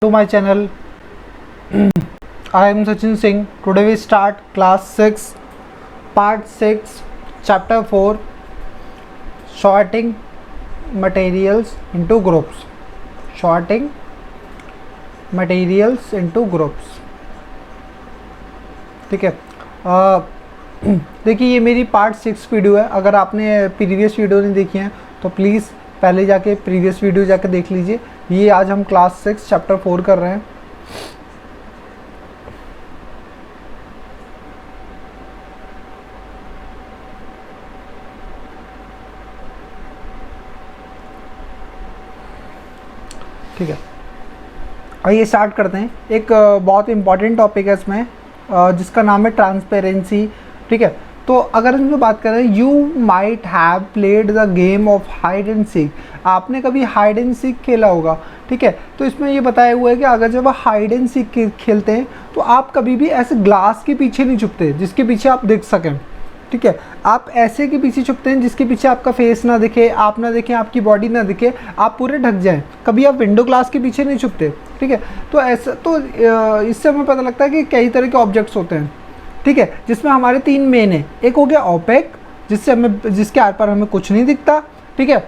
To my channel. I am Sachin Singh. Today we start class 6 part 6 chapter 4 sorting materials into groups. Sorting materials into groups. ठीक है। देखिए ये मेरी part 6 video है। अगर आपने प्रीवियस वीडियो नहीं देखी है तो प्लीज़ पहले जाके प्रीवियस वीडियो जाके देख लीजिए। ये आज हम क्लास 6 चैप्टर 4 कर रहे हैं। ठीक है, आइए स्टार्ट करते हैं। एक बहुत इंपॉर्टेंट टॉपिक है इसमें जिसका नाम है ट्रांसपेरेंसी। ठीक है, तो अगर हम लोग बात करें, you might have played the game of hide and seek. आपने कभी हाइड एंड सीक खेला होगा। ठीक है, तो इसमें ये बताया हुआ है कि अगर जब आप हाइड एंड सीक खेलते हैं तो आप कभी भी ऐसे ग्लास के पीछे नहीं छुपते जिसके पीछे आप देख सकें। ठीक है, आप ऐसे के पीछे छुपते हैं जिसके पीछे आपका फेस ना दिखे, आप ना देखें, आपकी बॉडी ना दिखे, आप पूरे ढक जाएं। कभी आप विंडो ग्लास के पीछे नहीं छुपते। ठीक है, तो ऐसा तो इससे हमें पता लगता है कि कई तरह के ऑब्जेक्ट्स होते हैं। ठीक है, जिसमें हमारे 3 मेन है। एक हो गया ओपेक, जिसके आर पार हमें कुछ नहीं दिखता। ठीक है,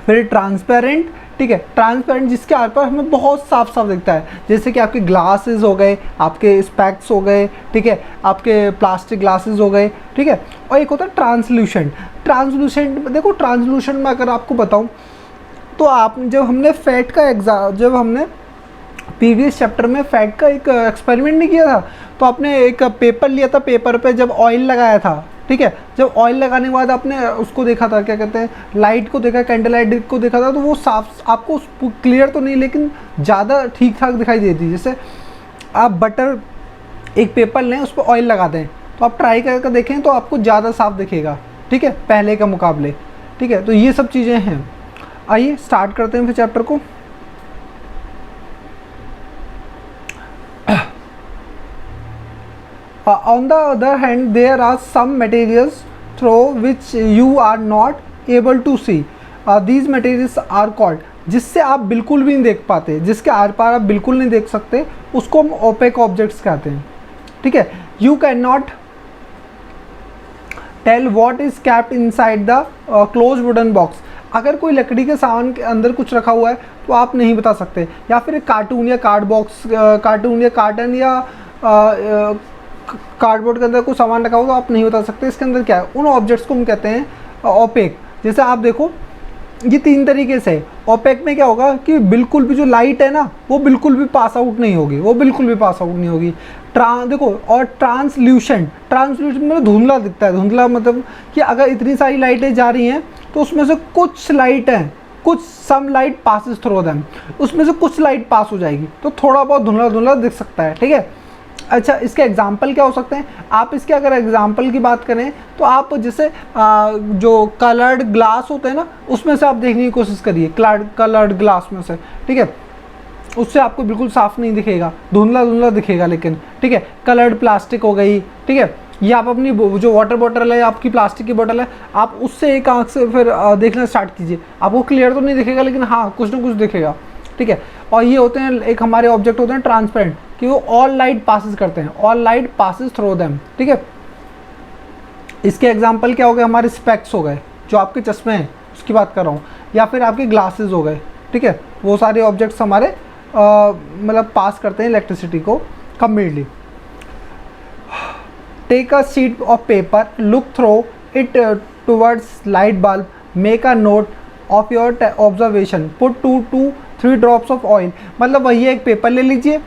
फिर ट्रांसपेरेंट। ठीक है, ट्रांसपेरेंट जिसके आर पार हमें बहुत साफ साफ दिखता है, जैसे कि आपके ग्लासेस हो गए, आपके स्पेक्स हो गए। ठीक है, आपके प्लास्टिक ग्लासेस हो गए। ठीक है, और एक होता है ट्रांसल्यूसेंट। ट्रांसल्यूसेंट देखो, ट्रांसल्यूसेंट में अगर आपको बताऊं तो आप जब हमने प्रीवियस चैप्टर में फैट का एक एक्सपेरिमेंट नहीं किया था, तो आपने एक पेपर लिया था, पेपर पे जब ऑयल लगाया था। ठीक है, जब ऑयल लगाने के बाद आपने उसको देखा था, क्या कहते हैं, लाइट को देखा, कैंडल लाइट को देखा था, तो वो साफ आपको क्लियर तो नहीं लेकिन ज़्यादा ठीक ठाक दिखाई देती। जैसे आप बटर एक पेपर लें, उस पर ऑयल लगा दें, तो आप ट्राई करके देखें तो आपको ज़्यादा साफ दिखेगा। ठीक है, पहले का मुकाबले। ठीक है, तो ये सब चीज़ें हैं। आइए स्टार्ट करते हैं फिर चैप्टर को। On the other hand, there are some materials through which you are not able to see. These materials are called, जिससे आप बिल्कुल भी नहीं देख पाते, जिसके आर पार आप बिल्कुल नहीं देख सकते, उसको हम ओपेक ऑब्जेक्ट्स कहते हैं। ठीक है, you cannot tell what is kept inside the closed wooden box. अगर कोई लकड़ी के सामान के अंदर कुछ रखा हुआ है तो आप नहीं बता सकते। या फिर एक कार्टून या कार्टन या कार्डबोर्ड के अंदर कोई सामान रखा हो तो आप नहीं बता सकते इसके अंदर क्या है। उन ऑब्जेक्ट्स को हम कहते हैं ओपेक। जैसे आप देखो, ये 3 तरीके से। ओपेक में क्या होगा कि बिल्कुल भी जो लाइट है ना, वो बिल्कुल भी पास आउट नहीं होगी, देखो, और ट्रांसल्यूसेंट मतलब धुंधला दिखता है। धुंधला मतलब कि अगर इतनी सारी लाइटें जा रही हैं तो उसमें से कुछ लाइट हैं, some light passes through them, उसमें से कुछ लाइट पास हो जाएगी, तो थोड़ा बहुत धुंधला दिख सकता है। ठीक है, अच्छा, इसके एग्जाम्पल क्या हो सकते हैं? आप इसके अगर एग्जाम्पल की बात करें तो आप जैसे जो कलर्ड ग्लास होते हैं ना, उसमें से आप देखने की कोशिश करिए, कलर्ड ग्लास में से। ठीक है, उससे आपको बिल्कुल साफ नहीं दिखेगा, धुंधला दिखेगा। लेकिन ठीक है, कलर्ड प्लास्टिक हो गई। ठीक है, या आप अपनी जो वाटर बॉटल है, आपकी प्लास्टिक की बोतल है, आप उससे एक आँख से फिर देखना स्टार्ट कीजिए। आपको क्लियर तो नहीं दिखेगा लेकिन हाँ, कुछ ना कुछ दिखेगा। ठीक है, और ये होते हैं, एक हमारे ऑब्जेक्ट होते हैं ट्रांसपेरेंट, कि वो ऑल लाइट पासिस करते हैं, all light passes through them. ठीक है, इसके एग्जांपल क्या हो गए? हमारे स्पेक्स हो गए, जो आपके चश्मे हैं उसकी बात कर रहा हूँ, या फिर आपके ग्लासेस हो गए। ठीक है, वो सारे ऑब्जेक्ट्स हमारे मतलब पास करते हैं इलेक्ट्रिसिटी को completely. Take a sheet of paper, look through it towards light bulb, make a note of your observation, put 2 to 3 drops of oil. मतलब वही एक पेपर ले लीजिए,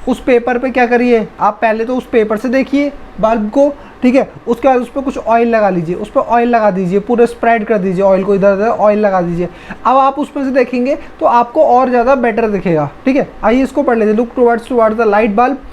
उस पेपर पे क्या करिए, आप पहले तो उस पेपर से देखिए बल्ब को। ठीक है, उसके बाद उस पर कुछ ऑयल लगा लीजिए, उस पर ऑयल लगा दीजिए, पूरे स्प्रेड कर दीजिए ऑयल को, इधर उधर ऑयल लगा दीजिए। अब आप उसमें से देखेंगे तो आपको और ज़्यादा बेटर दिखेगा। ठीक है, आइए इसको पढ़ लीजिए। Look towards the light bulb,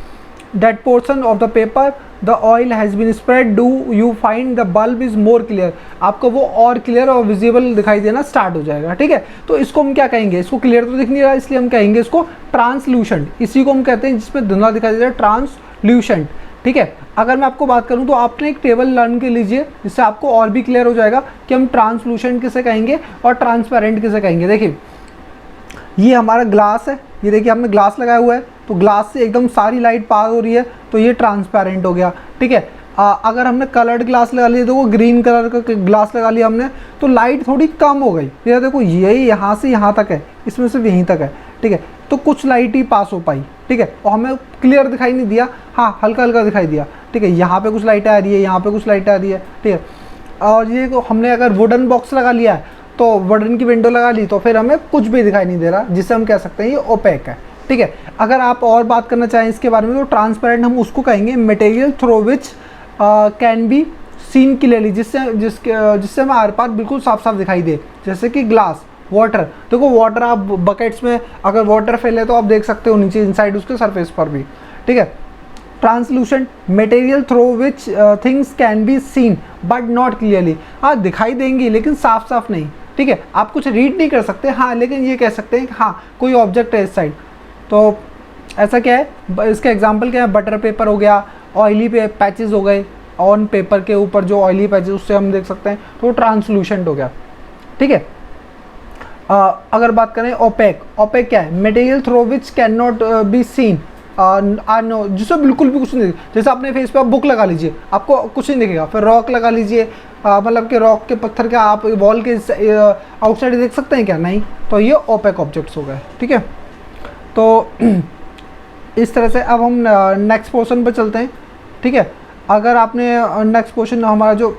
that portion of the paper the oil has been spread, do you find the bulb is more clear. आपको वो और क्लियर और विजिबल दिखाई देना स्टार्ट हो जाएगा। ठीक है, तो इसको हम क्या कहेंगे? इसको क्लियर तो दिख नहीं रहा, इसलिए हम कहेंगे इसको ट्रांसल्यूसेंट। इसी को हम कहते हैं जिसमें धुंधला दिखाई देता है, ट्रांसल्यूसेंट। ठीक है, अगर मैं आपको बात करूं तो आपने एक टेबल लर्न कर लीजिए, जिससे आपको और भी क्लियर हो जाएगा कि हम ट्रांसल्यूसेंट किसे कहेंगे और ट्रांसपेरेंट किसे कहेंगे। देखिए, ये हमारा ग्लास है। ये देखिए हमने ग्लास लगाया हुआ है, तो ग्लास से एकदम सारी लाइट पास हो रही है, तो ये ट्रांसपेरेंट हो गया, ठीक है। अगर हमने कलर्ड ग्लास लगा लिया, देखो ग्रीन कलर का ग्लास लगा लिया हमने, तो लाइट थोड़ी कम हो गई। ये देखो यही यहाँ से यहाँ तक है, इसमें सिर्फ यहीं तक है, ठीक है, तो कुछ लाइट ही पास हो पाई, ठीक है, और हमें क्लियर दिखाई नहीं दिया, हाँ हल्का हल्का दिखाई दिया, ठीक है। यहाँ पे कुछ लाइटें आ रही है, यहाँ पे कुछ लाइटें आ रही है, ठीक है। और ये हमने अगर वुडन बॉक्स लगा लिया है, तो वुडन की विंडो लगा ली, तो फिर हमें कुछ भी दिखाई नहीं दे रहा, जिससे हम कह सकते हैं ये ओपेक है, ठीक है। अगर आप और बात करना चाहें इसके बारे में, तो ट्रांसपेरेंट हम उसको कहेंगे material through which can be seen clearly, जिससे हमें आर पार बिल्कुल साफ साफ दिखाई दे, जैसे कि ग्लास, वाटर। देखो वाटर आप बकेट्स में अगर वाटर फैले तो आप देख सकते हो नीचे इनसाइड उसके सरफेस पर भी, ठीक है। Translucent material through which things can be seen but not clearly, हाँ दिखाई देंगी लेकिन साफ साफ नहीं, ठीक है। आप कुछ रीड नहीं कर सकते, हाँ लेकिन ये कह सकते हैं कि हाँ कोई ऑब्जेक्ट है इस साइड। तो ऐसा क्या है, इसका एग्जांपल क्या है, बटर पेपर हो गया, ऑयली पैचेस हो गए ऑन पेपर के ऊपर, जो ऑयली पैचेस उससे हम देख सकते हैं, तो ट्रांसलूसेंट हो गया, ठीक है। अगर बात करें ओपेक, ओपेक क्या है, material through which can not be seen, no जिससे बिल्कुल भी कुछ नहीं दिखे। जैसे अपने फेस पे आप बुक लगा लीजिए, आपको कुछ नहीं दिखेगा, फिर रॉक लगा लीजिए, मतलब कि रॉक के पत्थर के आप वॉल के आउटसाइड देख सकते हैं क्या, नहीं, तो ये ओपेक ऑब्जेक्ट्स हो गए, ठीक है। तो इस तरह से अब हम नेक्स्ट पोर्शन पर चलते हैं, ठीक है। अगर आपने नेक्स्ट पोर्शन हमारा जो,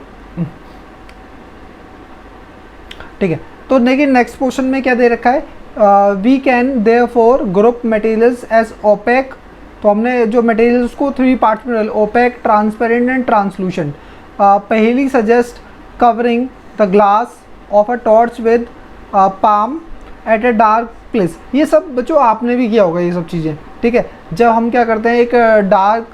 ठीक है, तो देखिए नेक्स्ट पोर्शन में क्या दे रखा है, we can therefore group materials as opaque. तो हमने जो मटेरियल्स को 3 पार्ट्स में, ओपेक, ट्रांसपेरेंट एंड ट्रांसलूसेंट। पहली suggest covering the glass of a torch with palm at a dark place. ये सब बच्चों आपने भी किया होगा ये सब चीज़ें, ठीक है। जब हम क्या करते हैं, एक डार्क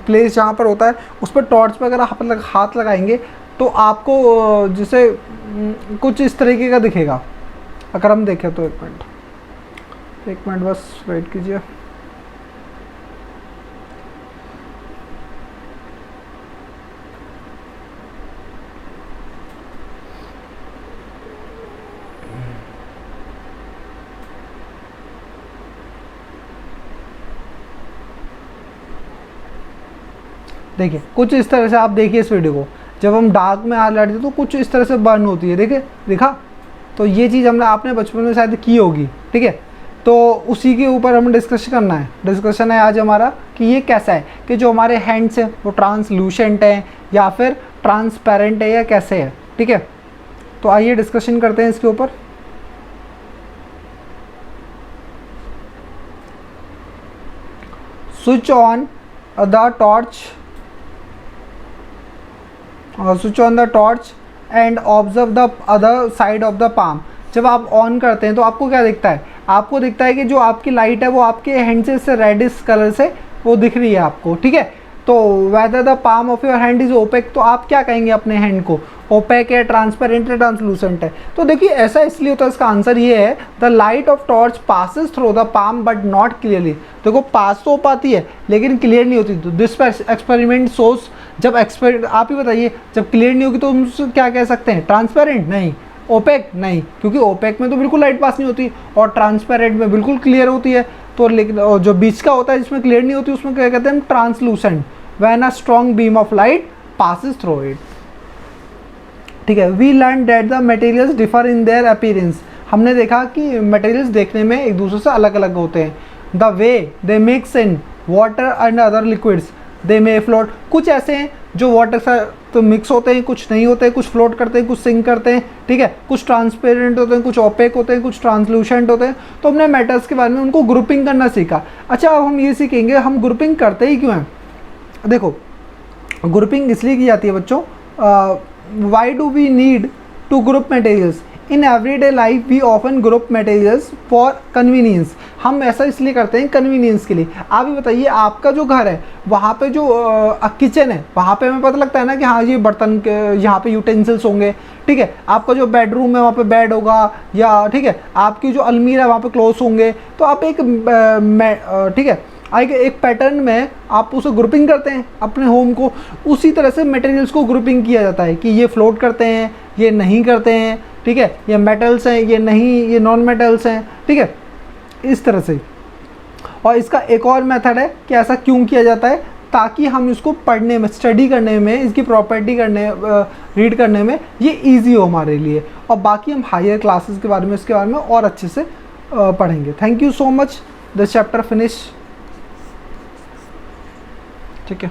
प्लेस जहाँ पर होता है उस पर टॉर्च पर अगर हाथ लगाएंगे तो आपको जैसे कुछ इस तरीके का दिखेगा। अगर हम देखें तो एक मिनट बस वेट कीजिए। देखिए कुछ इस तरह से आप देखिए इस वीडियो को, जब हम डार्क में आग लाते तो कुछ इस तरह से बर्न होती है, देखिए दिखा। तो ये चीज़ हमने आपने बचपन में शायद की होगी, ठीक है। तो उसी के ऊपर हमें डिस्कशन है आज हमारा कि ये कैसा है, कि जो हमारे हैंड्स हैं वो ट्रांसलूसेंट हैं या फिर ट्रांसपेरेंट है या कैसे है, ठीक है। तो आइए डिस्कशन करते हैं इसके ऊपर। Switch on the torch and observe the other side of the palm. जब आप ऑन करते हैं तो आपको क्या दिखता है, आपको दिखता है कि जो आपकी लाइट है वो आपके हैंड से रेडिश कलर से वो दिख रही है आपको, ठीक है। तो whether the palm of your hand is opaque, तो आप क्या कहेंगे अपने हैंड को, ओपेक है, ट्रांसपेरेंट है, ट्रांसलूसेंट है। तो देखिए ऐसा इसलिए होता है, इसका आंसर ये है, the light of torch passes through the palm but not clearly. देखो पास तो हो पाती है लेकिन क्लियर नहीं होती। तो दिस एक्सपेरिमेंट सोर्स, जब आप ही बताइए, जब क्लियर नहीं होगी तो हम क्या कह सकते हैं, ट्रांसपेरेंट नहीं, ओपेक नहीं, क्योंकि ओपेक में तो बिल्कुल लाइट पास नहीं होती और ट्रांसपेरेंट में बिल्कुल क्लियर होती है। तो लेकिन जो बीच का होता है जिसमें क्लियर नहीं होती उसमें क्या कहते हैं, translucent, when a strong beam of light passes through it, ठीक है। We learn that the materials differ in their appearance. हमने देखा कि मटेरियल्स देखने में एक दूसरे से अलग अलग होते हैं। The way they mix in water and other liquids they may float. कुछ ऐसे हैं जो वाटर से तो मिक्स होते हैं, कुछ नहीं होते, कुछ फ्लोट करते हैं, कुछ सिंक करते हैं, ठीक है। कुछ ट्रांसपेरेंट होते हैं, कुछ ओपेक होते हैं, कुछ ट्रांसलूसेंट होते हैं। तो हमने मेटल्स के बारे में उनको ग्रुपिंग करना सीखा। अच्छा अब हम ये सीखेंगे हम ग्रुपिंग करते ही क्यों हैं। देखो ग्रुपिंग इसलिए की जाती है बच्चों, why do we need to group materials? In everyday life we often group materials for convenience. हम ऐसा इसलिए करते हैं कन्वीनियंस के लिए। आप ही बताइए, आपका जो घर है वहाँ पे जो किचन है वहाँ पे हमें पता लगता है ना कि हाँ ये बर्तन यहाँ पे यूटेंसिल्स होंगे, ठीक है। आपका जो बेडरूम है वहाँ पे बेड होगा, या ठीक है आपकी जो अलमीरा है वहाँ पे क्लोथ्स होंगे। तो आप एक ठीक है एक पैटर्न में आप उसे ग्रुपिंग करते हैं अपने होम को। उसी तरह से मटेरियल्स को ग्रुपिंग किया जाता है कि ये फ्लोट करते हैं, ये नहीं करते हैं, ठीक है, ये मेटल्स हैं, ये नहीं, ये नॉन मेटल्स हैं, ठीक है। इस तरह से। और इसका एक और मेथड है कि ऐसा क्यों किया जाता है, ताकि हम इसको पढ़ने में, स्टडी करने में, इसकी प्रॉपर्टी करने, रीड करने में ये इजी हो हमारे लिए। और बाकी हम हायर क्लासेस के बारे में, इसके बारे में और अच्छे से पढ़ेंगे। Thank you so much, this chapter finish. ठीक है।